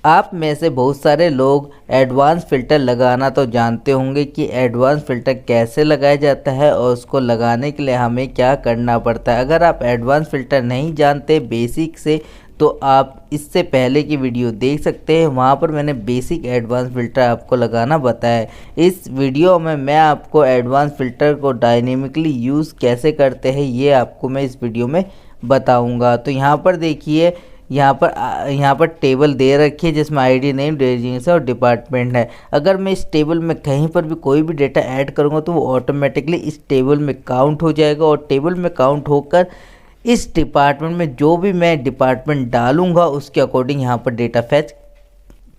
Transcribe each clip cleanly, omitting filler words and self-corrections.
आप में से बहुत सारे लोग एडवांस फ़िल्टर लगाना तो जानते होंगे कि एडवांस फ़िल्टर कैसे लगाया जाता है और उसको लगाने के लिए हमें क्या करना पड़ता है। अगर आप एडवांस फ़िल्टर नहीं जानते बेसिक से तो आप इससे पहले की वीडियो देख सकते हैं, वहाँ पर मैंने बेसिक एडवांस फ़िल्टर आपको लगाना बताया है। इस वीडियो में मैं आपको एडवांस फ़िल्टर को डायनेमिकली यूज़ कैसे करते हैं ये आपको मैं इस वीडियो में बताऊँगा। तो यहाँ पर देखिए, यहाँ पर टेबल दे रखी है जिसमें आईडी नेम डेजिग्नेशन और डिपार्टमेंट है। अगर मैं इस टेबल में कहीं पर भी कोई भी डेटा ऐड करूँगा तो वो ऑटोमेटिकली इस टेबल में काउंट हो जाएगा और टेबल में काउंट होकर इस डिपार्टमेंट में जो भी मैं डिपार्टमेंट डालूँगा उसके अकॉर्डिंग यहाँ पर डेटा फैच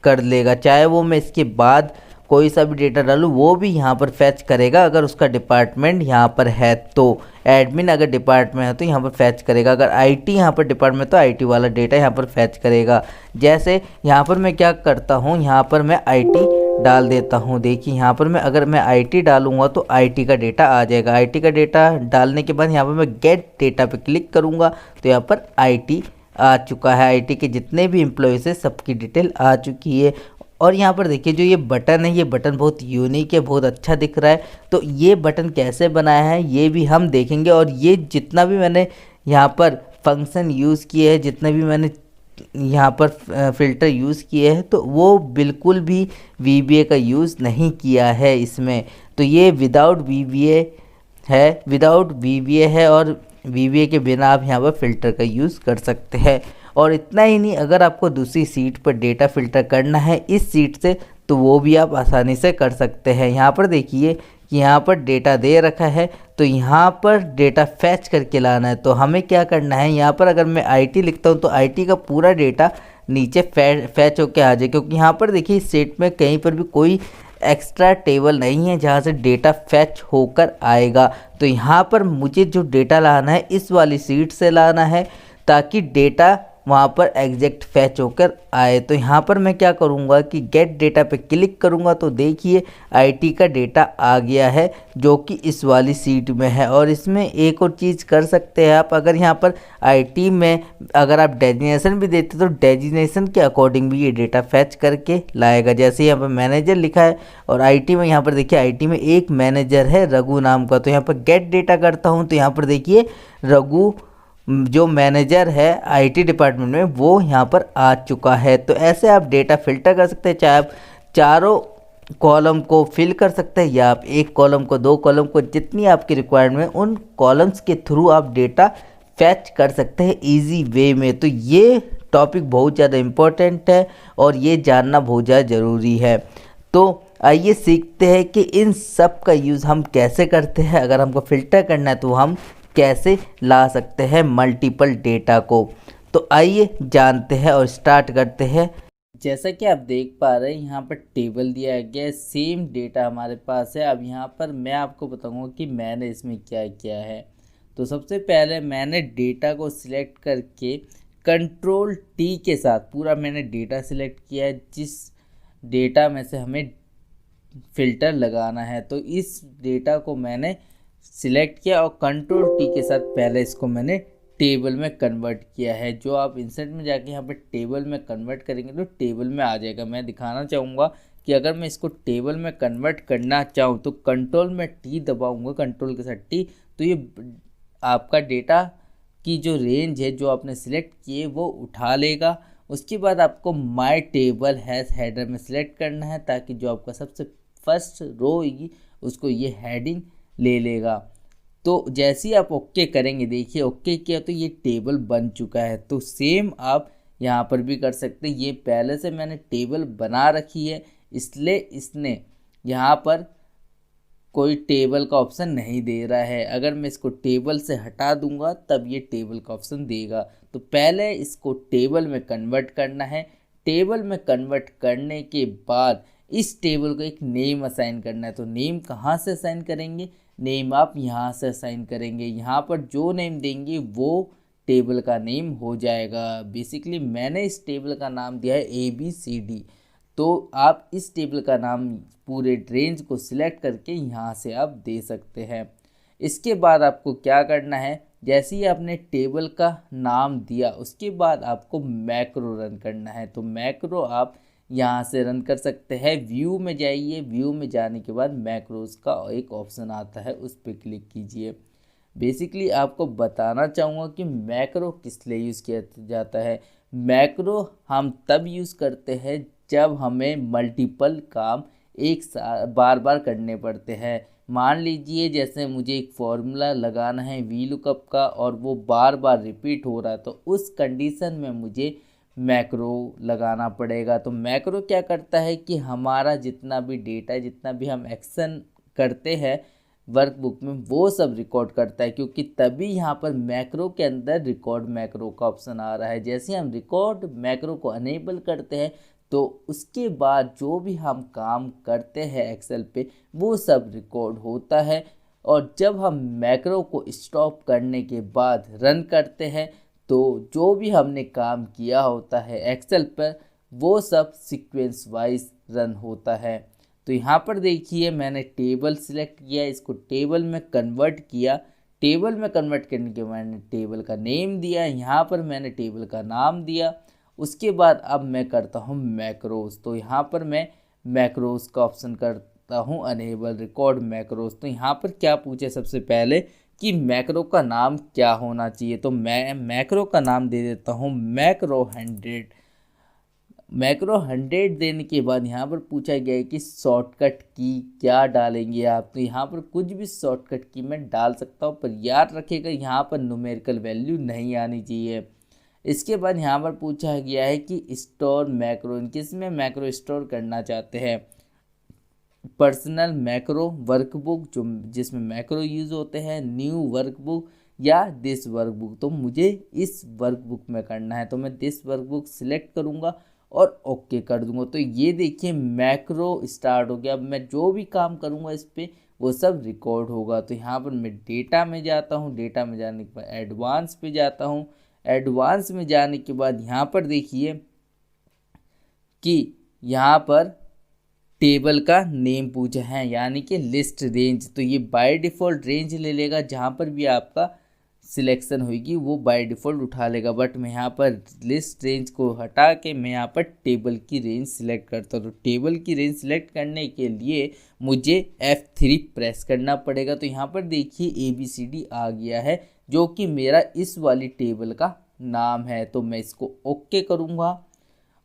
कर लेगा। चाहे वो मैं इसके बाद कोई सा भी डेटा डालूँ वो भी यहाँ पर फैच करेगा। अगर उसका डिपार्टमेंट यहाँ पर है तो एडमिन अगर डिपार्टमेंट है तो यहाँ पर फैच करेगा। अगर आईटी यहाँ पर डिपार्टमेंट तो आईटी वाला डेटा यहाँ पर फैच करेगा। जैसे यहाँ पर मैं क्या करता हूँ, यहाँ पर मैं आईटी डाल देता हूँ। देखिए यहाँ पर अगर मैं आईटी डालूँगा तो आईटी का डेटा आ जाएगा। आईटी का डेटा डालने के बाद यहाँ पर मैं गेट डेटा पे क्लिक करूँगा तो यहाँ पर आईटी आ चुका है। आईटी के जितने भी एम्प्लॉयज़ है सबकी डिटेल आ चुकी है। और यहाँ पर देखिए जो ये बटन है, ये बटन बहुत यूनिक है, बहुत अच्छा दिख रहा है। तो ये बटन कैसे बनाया है ये भी हम देखेंगे। और ये जितना भी मैंने यहाँ पर फंक्शन यूज़ किए हैं, जितने भी मैंने यहाँ पर फ़िल्टर यूज़ किए हैं तो वो बिल्कुल भी VBA का यूज़ नहीं किया है इसमें। तो ये विदाउट VBA है और VBA के बिना आप यहाँ पर फ़िल्टर का यूज़ कर सकते हैं। और इतना ही नहीं, अगर आपको दूसरी सीट पर डेटा फ़िल्टर करना है इस सीट से तो वो भी आप आसानी से कर सकते हैं। यहाँ पर देखिए कि यहाँ पर डेटा दे रखा है तो यहाँ पर डेटा फैच करके लाना है। तो हमें क्या करना है, यहाँ पर अगर मैं आईटी लिखता हूँ तो आईटी का पूरा डेटा नीचे फैच होके आ जाए, क्योंकि यहाँ पर देखिए इस सेट में कहीं पर भी कोई एक्स्ट्रा टेबल नहीं है जहाँ से डेटा फैच होकर आएगा। तो यहाँ पर मुझे जो डेटा लाना है इस वाली सीट से लाना है ताकि डेटा वहाँ पर एग्जैक्ट फैच होकर आए। तो यहाँ पर मैं क्या करूँगा कि गेट डेटा पे क्लिक करूँगा तो देखिए आईटी का डेटा आ गया है जो कि इस वाली सीट में है। और इसमें एक और चीज़ कर सकते हैं आप, अगर यहाँ पर आईटी में अगर आप डेजिग्नेशन भी देते तो डेजिग्नेशन के अकॉर्डिंग भी ये डेटा फैच करके लाएगा। जैसे यहाँ पर मैनेजर लिखा है और आईटी में यहाँ पर देखिए आईटी में एक मैनेजर है रघु नाम का। तो यहाँ पर गेट डेटा करता हूँ तो यहाँ पर देखिए रघु जो मैनेजर है आईटी डिपार्टमेंट में वो यहाँ पर आ चुका है। तो ऐसे आप डेटा फ़िल्टर कर सकते हैं, चाहे आप चारों कॉलम को फिल कर सकते हैं या आप एक कॉलम को, दो कॉलम को, जितनी आपकी रिक्वायरमेंट उन कॉलम्स के थ्रू आप डेटा फैच कर सकते हैं इजी वे में। तो ये टॉपिक बहुत ज़्यादा इम्पोर्टेंट है और ये जानना बहुत ज़्यादा ज़रूरी है। तो आइए सीखते हैं कि इन सब का यूज़ हम कैसे करते हैं। अगर हमको फ़िल्टर करना है तो हम कैसे ला सकते हैं मल्टीपल डेटा को। तो आइए जानते हैं और स्टार्ट करते हैं। जैसा कि आप देख पा रहे हैं यहाँ पर टेबल दिया गया है, सेम डेटा हमारे पास है। अब यहाँ पर मैं आपको बताऊंगा कि मैंने इसमें क्या किया है। तो सबसे पहले मैंने डेटा को सिलेक्ट करके Ctrl+T के साथ पूरा मैंने डेटा सिलेक्ट किया है जिस डेटा में से हमें फ़िल्टर लगाना है। तो इस डेटा को मैंने सिलेक्ट किया और Ctrl+T के साथ पहले इसको मैंने टेबल में कन्वर्ट किया है। जो आप इंसर्ट में जाके यहाँ पर टेबल में कन्वर्ट करेंगे तो टेबल में आ जाएगा। मैं दिखाना चाहूँगा कि अगर मैं इसको टेबल में कन्वर्ट करना चाहूँ तो Ctrl+T दबाऊँगा, Ctrl के साथ T, तो ये आपका डेटा की जो रेंज है जो आपने सिलेक्ट किए वो उठा लेगा। उसके बाद आपको माई टेबल हैज़ हेडर में सिलेक्ट करना है ताकि जो आपका सबसे फर्स्ट रो होगी उसको ये हेडिंग ले लेगा। तो जैसे ही आप ओके करेंगे, देखिए ओके किया तो ये टेबल बन चुका है। तो सेम आप यहाँ पर भी कर सकते हैं। ये पहले से मैंने टेबल बना रखी है इसलिए इसने यहाँ पर कोई टेबल का ऑप्शन नहीं दे रहा है। अगर मैं इसको टेबल से हटा दूंगा तब ये टेबल का ऑप्शन देगा। तो पहले इसको टेबल में कन्वर्ट करना है। टेबल में कन्वर्ट करने के बाद इस टेबल को एक नेम असाइन करना है। तो नेम कहाँ से असाइन करेंगे, नेम आप यहाँ से असाइन करेंगे। यहाँ पर जो नेम देंगे वो टेबल का नेम हो जाएगा। बेसिकली मैंने इस टेबल का नाम दिया है ABCD। तो आप इस टेबल का नाम पूरे रेंज को सिलेक्ट करके यहाँ से आप दे सकते हैं। इसके बाद आपको क्या करना है, जैसे ही आपने टेबल का नाम दिया उसके बाद आपको मैक्रो रन करना है। तो मैक्रो आप यहाँ से रन कर सकते हैं। व्यू में जाइए, व्यू में जाने के बाद मैक्रोज का एक ऑप्शन आता है, उस पर क्लिक कीजिए। बेसिकली आपको बताना चाहूँगा कि मैक्रो किस लिए यूज़ किया जाता है। मैक्रो हम तब यूज़ करते हैं जब हमें मल्टीपल काम एक साथ बार बार करने पड़ते हैं। मान लीजिए जैसे मुझे एक फॉर्मूला लगाना है वी लुकअप का और वो बार बार रिपीट हो रहा है, तो उस कंडीशन में मुझे मैक्रो लगाना पड़ेगा। तो मैक्रो क्या करता है कि हमारा जितना भी डेटा, जितना भी हम एक्शन करते हैं वर्कबुक में, वो सब रिकॉर्ड करता है, क्योंकि तभी यहाँ पर मैक्रो के अंदर रिकॉर्ड मैक्रो का ऑप्शन आ रहा है। जैसे हम रिकॉर्ड मैक्रो को अनेबल करते हैं तो उसके बाद जो भी हम काम करते हैं एक्सेल पे वो सब रिकॉर्ड होता है। और जब हम मैक्रो को स्टॉप करने के बाद रन करते हैं तो जो भी हमने काम किया होता है एक्सेल पर वो सब सीक्वेंस वाइज रन होता है। तो यहाँ पर देखिए मैंने टेबल सिलेक्ट किया, इसको टेबल में कन्वर्ट किया। टेबल में कन्वर्ट करने के बाद मैंने टेबल का नेम दिया, यहाँ पर मैंने टेबल का नाम दिया। उसके बाद अब मैं करता हूँ मैक्रोस। तो यहाँ पर मैं मैक्रोस का ऑप्शन करता हूँ अनेबल रिकॉर्ड मैक्रोस। तो यहाँ पर क्या पूछे सबसे पहले कि मैक्रो का नाम क्या होना चाहिए। तो मैं मैक्रो का नाम दे देता हूँ मैक्रो 100। मैक्रो 100 देने के बाद यहाँ पर पूछा गया है कि शॉर्टकट की क्या डालेंगे आप। तो यहाँ पर कुछ भी शॉर्टकट की मैं डाल सकता हूँ, पर याद रखिएगा यहाँ पर न्यूमेरिकल वैल्यू नहीं आनी चाहिए। इसके बाद यहाँ पर पूछा गया है कि स्टोर मैक्रो, किस में मैक्रो स्टोर करना चाहते हैं। पर्सनल मैक्रो वर्कबुक जो जिसमें मैक्रो यूज़ होते हैं, न्यू वर्कबुक या दिस वर्कबुक। तो मुझे इस वर्कबुक में करना है, तो मैं दिस वर्कबुक सिलेक्ट करूँगा और ओके कर दूंगा। तो ये देखिए मैक्रो स्टार्ट हो गया। अब मैं जो भी काम करूँगा इस पर वो सब रिकॉर्ड होगा। तो यहाँ पर मैं डेटा में जाता हूँ, डेटा में जाने के बाद एडवांस पे जाता हूँ। एडवांस में जाने के बाद यहाँ पर देखिए कि यहाँ पर टेबल का नेम पूछा है, यानी कि लिस्ट रेंज। तो ये बाय डिफ़ॉल्ट रेंज ले लेगा, जहाँ पर भी आपका सिलेक्शन होगी वो बाय डिफ़ॉल्ट उठा लेगा। बट मैं यहाँ पर लिस्ट रेंज को हटा के मैं यहाँ पर टेबल की रेंज सिलेक्ट करता हूँ। तो टेबल की रेंज सिलेक्ट करने के लिए मुझे F3 प्रेस करना पड़ेगा। तो यहाँ पर देखिए ABCD आ गया है, जो कि मेरा इस वाली टेबल का नाम है। तो मैं इसको ओके करूँगा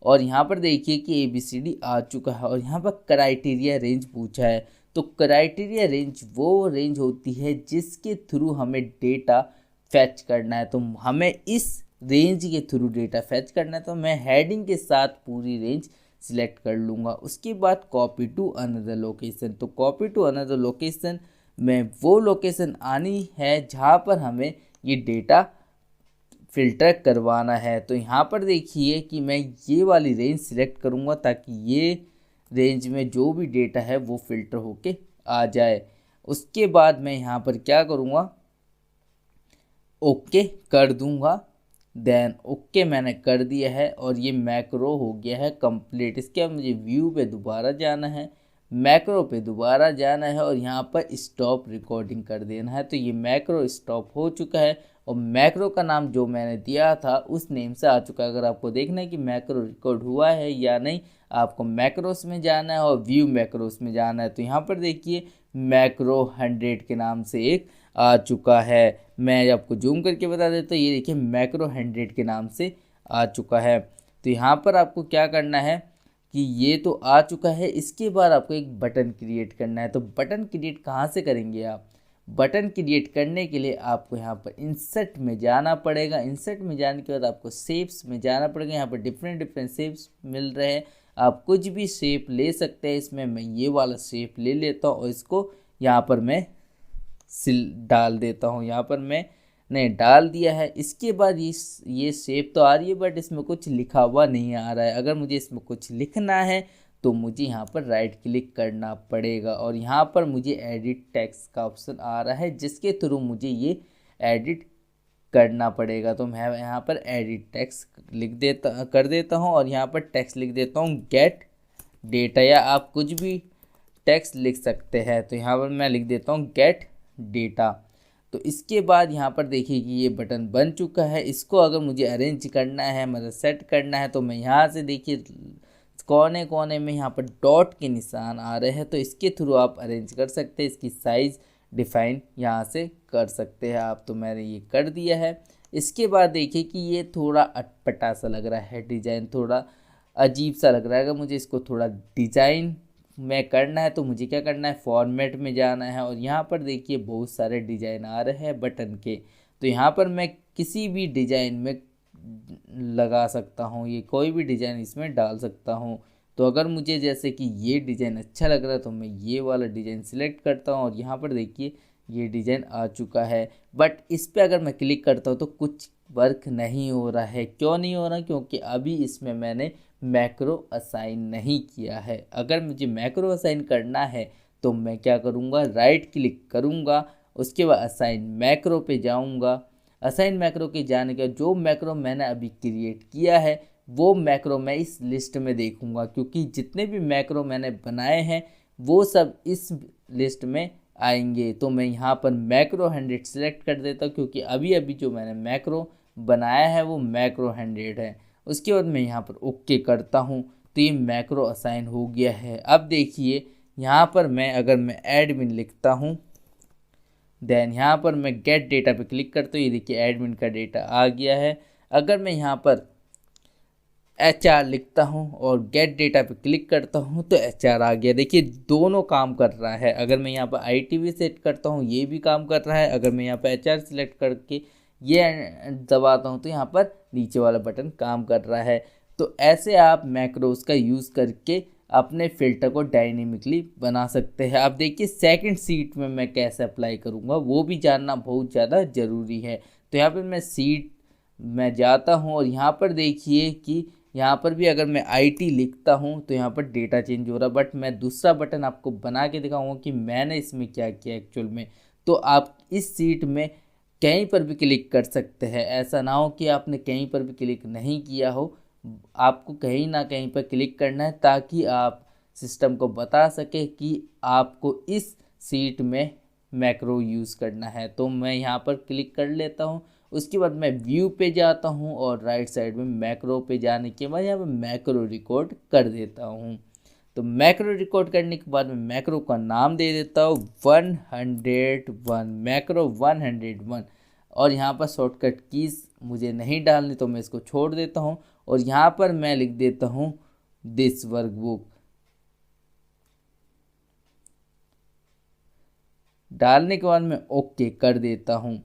और यहाँ पर देखिए कि ABCD आ चुका है। और यहाँ पर क्राइटेरिया रेंज पूछा है। तो क्राइटेरिया रेंज वो रेंज होती है जिसके थ्रू हमें डेटा फैच करना है। तो हमें इस रेंज के थ्रू डेटा फैच करना है, तो मैं हेडिंग के साथ पूरी रेंज सिलेक्ट कर लूँगा। उसके बाद कॉपी टू अनदर लोकेशन। तो कॉपी टू अनदर लोकेशन में वो लोकेशन आनी है जहाँ पर हमें ये डेटा फ़िल्टर करवाना है। तो यहाँ पर देखिए कि मैं ये वाली रेंज सिलेक्ट करूँगा ताकि ये रेंज में जो भी डेटा है वो फ़िल्टर होके आ जाए। उसके बाद मैं यहाँ पर क्या करूँगा, ओके कर दूँगा। देन ओके मैंने कर दिया है और ये मैक्रो हो गया है कंप्लीट। इसके बाद मुझे व्यू पे दोबारा जाना है, मैक्रो पे दोबारा जाना है और यहाँ पर स्टॉप रिकॉर्डिंग कर देना है। तो ये मैक्रो स्टॉप हो चुका है और मैक्रो का नाम जो मैंने दिया था उस नेम से आ चुका है। अगर आपको देखना है कि मैक्रो रिकॉर्ड हुआ है या नहीं, आपको मैक्रोस में जाना है और व्यू मैक्रोस में जाना है। तो यहाँ पर देखिए मैक्रो 100 के नाम से एक आ चुका है। मैं आपको जूम करके बता देता हूँ, ये देखिए मैक्रो 100 के नाम से आ चुका है। तो यहाँ पर आपको क्या करना है कि ये तो आ चुका है, इसके बाद आपको एक बटन क्रिएट करना है। तो बटन क्रिएट कहाँ से करेंगे आप? बटन क्रिएट करने के लिए आपको यहाँ पर इंसर्ट में जाना पड़ेगा। इंसर्ट में जाने के बाद आपको शेप्स में जाना पड़ेगा। यहाँ पर डिफरेंट शेप्स मिल रहे हैं, आप कुछ भी शेप ले सकते हैं। इसमें मैं ये वाला शेप ले लेता हूँ और इसको यहाँ पर मैं डाल देता हूँ। यहाँ पर मैंने डाल दिया है। इसके बाद ये शेप तो आ रही है बट इसमें कुछ लिखा हुआ नहीं आ रहा है। अगर मुझे इसमें कुछ लिखना है तो मुझे यहाँ पर राइट क्लिक करना पड़ेगा और यहाँ पर मुझे एडिट टेक्स्ट का ऑप्शन आ रहा है, जिसके थ्रू मुझे ये एडिट करना पड़ेगा। तो मैं यहाँ पर एडिट टेक्स्ट कर देता हूँ और यहाँ पर टेक्स्ट लिख देता हूँ गेट डेटा, या आप कुछ भी टेक्स्ट लिख सकते हैं। तो यहाँ पर मैं लिख देता हूँ गेट डेटा। तो इसके बाद यहाँ पर देखिए कि ये बटन बन चुका है। इसको अगर मुझे अरेंज करना है, मतलब सेट करना है, तो मैं यहाँ से देखिए कोने कोने में यहाँ पर डॉट के निशान आ रहे हैं, तो इसके थ्रू आप अरेंज कर सकते हैं। इसकी साइज़ डिफाइन यहाँ से कर सकते हैं आप। तो मैंने ये कर दिया है। इसके बाद देखिए कि ये थोड़ा अटपटा सा लग रहा है, डिज़ाइन थोड़ा अजीब सा लग रहा है। अगर मुझे इसको थोड़ा डिज़ाइन में करना है तो मुझे क्या करना है, फॉर्मेट में जाना है और यहाँ पर देखिए बहुत सारे डिज़ाइन आ रहे हैं बटन के। तो यहाँ पर मैं किसी भी डिज़ाइन में लगा सकता हूँ, ये कोई भी डिज़ाइन इसमें डाल सकता हूँ। तो अगर मुझे जैसे कि ये डिज़ाइन अच्छा लग रहा है तो मैं ये वाला डिज़ाइन सिलेक्ट करता हूँ और यहाँ पर देखिए ये डिज़ाइन आ चुका है। बट इस पर अगर मैं क्लिक करता हूँ तो कुछ वर्क नहीं हो रहा है। क्यों नहीं हो रहा? क्योंकि अभी इसमें मैंने मैक्रो असाइन नहीं किया है। अगर मुझे मैक्रो असाइन करना है तो मैं क्या करूँगा, राइट क्लिक करूँगा, उसके बाद असाइन मैक्रो पे जाऊँगा। असाइन मैक्रो के जाने के जो मैक्रो मैंने अभी क्रिएट किया है वो मैक्रो मैं इस लिस्ट में देखूँगा, क्योंकि जितने भी मैक्रो मैंने बनाए हैं वो सब इस लिस्ट में आएंगे। तो मैं यहाँ पर मैक्रो 100 सेलेक्ट कर देता हूँ, क्योंकि अभी अभी जो मैंने मैक्रो बनाया है वो मैक्रो 100 है। उसके बाद मैं यहाँ पर ओके करता हूँ तो ये मैक्रो असाइन हो गया है। अब देखिए यहाँ पर मैं अगर मैं एडमिन लिखता हूँ, देन यहाँ पर मैं गेट डेटा पे क्लिक करता हूँ, ये देखिए एडमिन का डेटा आ गया है। अगर मैं यहाँ पर HR लिखता हूँ और गेट डेटा पे क्लिक करता हूँ तो HR आ गया। देखिए दोनों काम कर रहा है। अगर मैं यहाँ पर IT भी सेट करता हूँ ये भी काम कर रहा है। अगर मैं यहाँ पर HR सिलेक्ट करके ये दबाता हूँ तो यहाँ पर नीचे वाला बटन काम कर रहा है। तो ऐसे आप मैक्रोस का यूज़ करके अपने फ़िल्टर को डायनेमिकली बना सकते हैं। अब देखिए सेकंड सीट में मैं कैसे अप्लाई करूँगा वो भी जानना बहुत ज़्यादा ज़रूरी है। तो यहाँ पर मैं सीट में जाता हूँ और यहाँ पर देखिए कि यहाँ पर भी अगर मैं IT लिखता हूँ तो यहाँ पर डेटा चेंज हो रहा है। बट मैं दूसरा बटन आपको बना के दिखाऊंगा कि मैंने इसमें क्या किया एक्चुअल में। तो आप इस सीट में कहीं पर भी क्लिक कर सकते हैं। ऐसा ना हो कि आपने कहीं पर भी क्लिक नहीं किया हो, आपको कहीं ना कहीं पर क्लिक करना है ताकि आप सिस्टम को बता सके कि आपको इस सीट में मैक्रो यूज़ करना है। तो मैं यहाँ पर क्लिक कर लेता हूँ। उसके बाद मैं व्यू पे जाता हूँ और राइट साइड में मैक्रो पे जाने के बाद यहाँ पर मैक्रो रिकॉर्ड कर देता हूँ। तो मैक्रो रिकॉर्ड करने के बाद मैं मैक्रो का नाम दे देता हूँ 101, मैक्रो 101। और यहाँ पर शॉर्टकट कीज़ मुझे नहीं डालनी तो मैं इसको छोड़ देता हूँ और यहाँ पर मैं लिख देता हूँ दिस वर्कबुक। डालने के बाद मैं ओके कर देता हूँ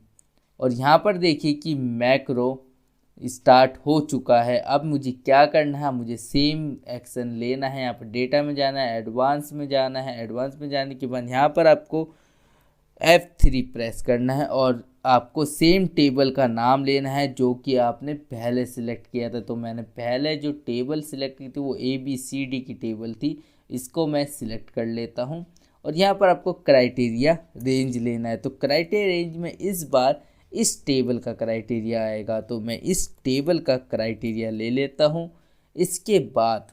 और यहाँ पर देखिए कि मैक्रो स्टार्ट हो चुका है। अब मुझे क्या करना है, मुझे सेम एक्शन लेना है। यहाँ पर डेटा में जाना है, एडवांस में जाना है। एडवांस में जाने के बाद यहाँ पर आपको F3 प्रेस करना है और आपको सेम टेबल का नाम लेना है जो कि आपने पहले सिलेक्ट किया था। तो मैंने पहले जो टेबल सिलेक्ट की थी वो ABCD की टेबल थी, इसको मैं सिलेक्ट कर लेता हूँ। और यहाँ पर आपको क्राइटेरिया रेंज लेना है। तो क्राइटेरिया रेंज में इस बार इस टेबल का क्राइटेरिया आएगा, तो मैं इस टेबल का क्राइटेरिया ले लेता हूँ। इसके बाद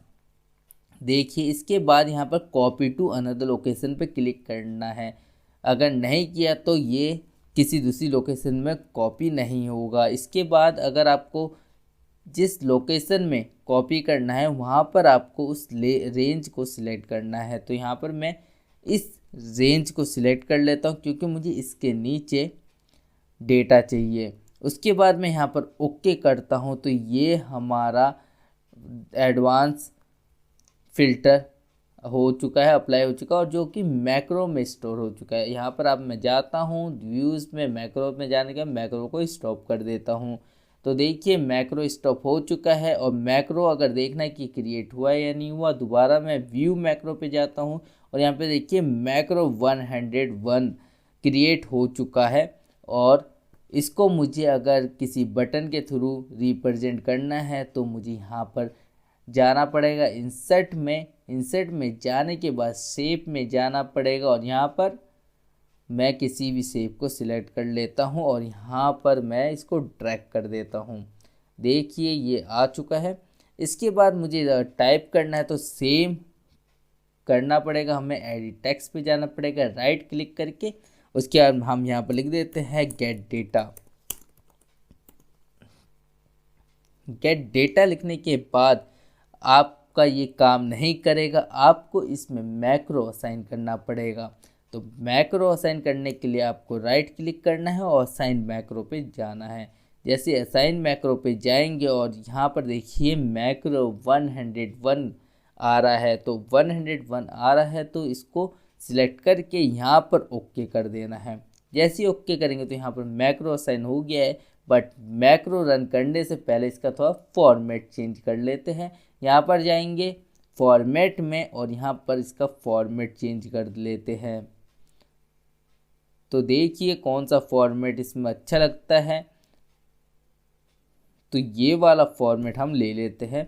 देखिए, इसके बाद यहाँ पर कॉपी टू अनदर लोकेशन पे क्लिक करना है। अगर नहीं किया तो ये किसी दूसरी लोकेशन में कॉपी नहीं होगा। इसके बाद अगर आपको जिस लोकेशन में कॉपी करना है वहाँ पर आपको उस रेंज को सिलेक्ट करना है। तो यहाँ पर मैं इस रेंज को सिलेक्ट कर लेता हूँ क्योंकि मुझे इसके नीचे डेटा चाहिए। उसके बाद मैं यहाँ पर ओके करता हूँ तो ये हमारा एडवांस फ़िल्टर हो चुका है, अप्लाई हो चुका है और जो कि मैक्रो में स्टोर हो चुका है। यहाँ पर अब मैं जाता हूँ व्यूज़ में, मैक्रो में जाने का मैक्रो को स्टॉप कर देता हूँ। तो देखिए मैक्रो स्टॉप हो चुका है। और मैक्रो अगर देखना है कि क्रिएट हुआ है या नहीं हुआ, दोबारा मैं व्यू मैक्रो पे जाता हूँ और यहाँ पे देखिए मैक्रो 101 क्रिएट हो चुका है। और इसको मुझे अगर किसी बटन के थ्रू रिप्रेजेंट करना है तो मुझे यहाँ पर जाना पड़ेगा इंसर्ट में जाने के बाद शेप में जाना पड़ेगा और यहाँ पर मैं किसी भी शेप को सिलेक्ट कर लेता हूँ और यहाँ पर मैं इसको ड्रैग कर देता हूँ। देखिए ये आ चुका है। इसके बाद मुझे टाइप करना है तो सेम करना पड़ेगा, हमें एडिट टेक्स्ट पे जाना पड़ेगा, राइट क्लिक करके उसके बाद हम यहाँ पर लिख देते हैं गेट डेटा। गेट डेटा लिखने के बाद आपका ये काम नहीं करेगा, आपको इसमें मैक्रो असाइन करना पड़ेगा। तो मैक्रो असाइन करने के लिए आपको राइट क्लिक करना है और असाइन मैक्रो पे जाना है। जैसे असाइन मैक्रो पे जाएंगे और यहाँ पर देखिए मैक्रो 101 आ रहा है, तो 101 आ रहा है तो इसको सिलेक्ट करके यहाँ पर ओके कर देना है। जैसे ही ओके करेंगे तो यहाँ पर मैक्रो असाइन हो गया है, बट मैक्रो रन करने से पहले इसका थोड़ा फॉर्मेट चेंज कर लेते हैं। यहाँ पर जाएंगे फॉर्मेट में और यहाँ पर इसका फॉर्मेट चेंज कर लेते हैं। तो देखिए कौन सा फॉर्मेट इसमें अच्छा लगता है, तो ये वाला फॉर्मेट हम ले लेते हैं।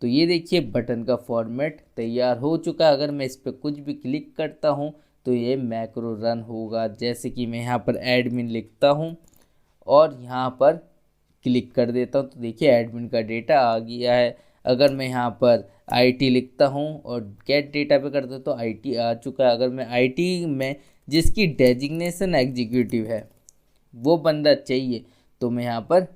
तो ये देखिए बटन का फॉर्मेट तैयार हो चुका है। अगर मैं इस पर कुछ भी क्लिक करता हूँ तो ये मैक्रो रन होगा। जैसे कि मैं यहाँ पर एडमिन लिखता हूँ और यहाँ पर क्लिक कर देता हूँ तो देखिए एडमिन का डेटा आ गया है। अगर मैं यहाँ पर आईटी लिखता हूँ और गेट डेटा पे करता हूँ तो आईटी आ चुका है। अगर मैं आईटी में जिसकी डेजिग्नेशन एग्जीक्यूटिव है वो बंदा चाहिए तो मैं यहाँ पर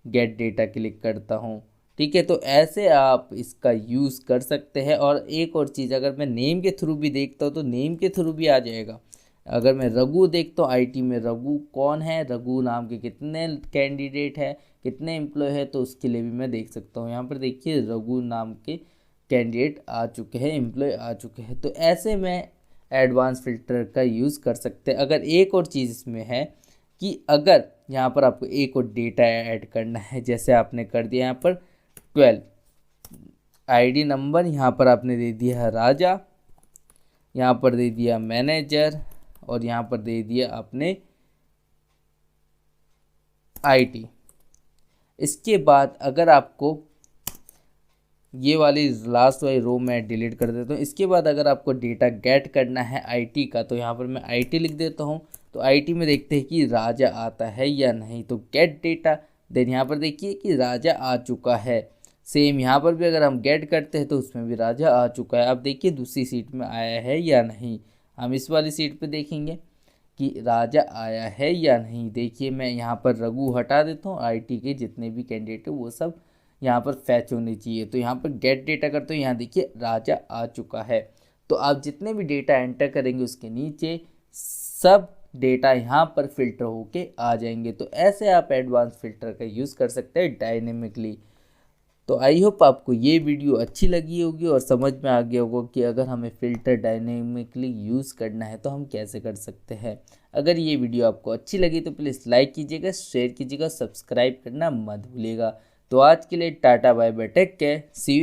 गेट डेटा क्लिक करता हूँ। ठीक है, तो ऐसे आप इसका यूज़ कर सकते हैं। और एक और चीज़, अगर मैं नेम के थ्रू भी देखता हूँ तो नेम के थ्रू भी आ जाएगा। अगर मैं रघु देखता हूँ आईटी में रघु कौन है, रघु नाम के कितने कैंडिडेट है, कितने एम्प्लॉय है, तो उसके लिए भी मैं देख सकता हूँ। यहाँ पर देखिए रघु नाम के कैंडिडेट आ चुके हैं, एम्प्लॉय आ चुके हैं। तो ऐसे में एडवांस फिल्टर का यूज़ कर सकते हैं। अगर एक और चीज़ इसमें है कि अगर यहाँ पर आपको एक और डेटा ऐड करना है, जैसे आपने कर दिया यहाँ पर 12 आईडी नंबर, यहाँ पर आपने दे दिया राजा, यहाँ पर दे दिया मैनेजर और यहाँ पर दे दिया आपने आईटी। इसके बाद अगर आपको ये वाली लास्ट वाली रो मैं डिलीट कर देता हूँ। इसके बाद अगर आपको डेटा गेट करना है आईटी का तो यहाँ पर मैं आईटी लिख देता हूँ। तो आईटी में देखते हैं कि राजा आता है या नहीं, तो गेट डेटा, देन यहाँ पर देखिए कि राजा आ चुका है। सेम यहाँ पर भी अगर हम गेट करते हैं तो उसमें भी राजा आ चुका है। अब देखिए दूसरी सीट में आया है या नहीं, हम इस वाली सीट पे देखेंगे कि राजा आया है या नहीं। देखिए मैं यहाँ पर रघु हटा देता हूँ, आईटी के जितने भी कैंडिडेट है वो सब यहाँ पर फैच होने चाहिए। तो यहाँ पर गेट डेटा करते हो, यहाँ देखिए राजा आ चुका है। तो आप जितने भी डेटा एंटर करेंगे उसके नीचे सब डेटा यहाँ पर फिल्टर होके आ जाएंगे। तो ऐसे आप एडवांस फिल्टर का यूज़ कर सकते हैं डायनेमिकली। तो आई होप आपको ये वीडियो अच्छी लगी होगी और समझ में आ गया होगा कि अगर हमें फ़िल्टर डायनेमिकली यूज़ करना है तो हम कैसे कर सकते हैं। अगर ये वीडियो आपको अच्छी लगी तो प्लीज़ लाइक कीजिएगा, शेयर कीजिएगा, सब्सक्राइब करना मत भूलिएगा। तो आज के लिए tata bye bye, take care, see you.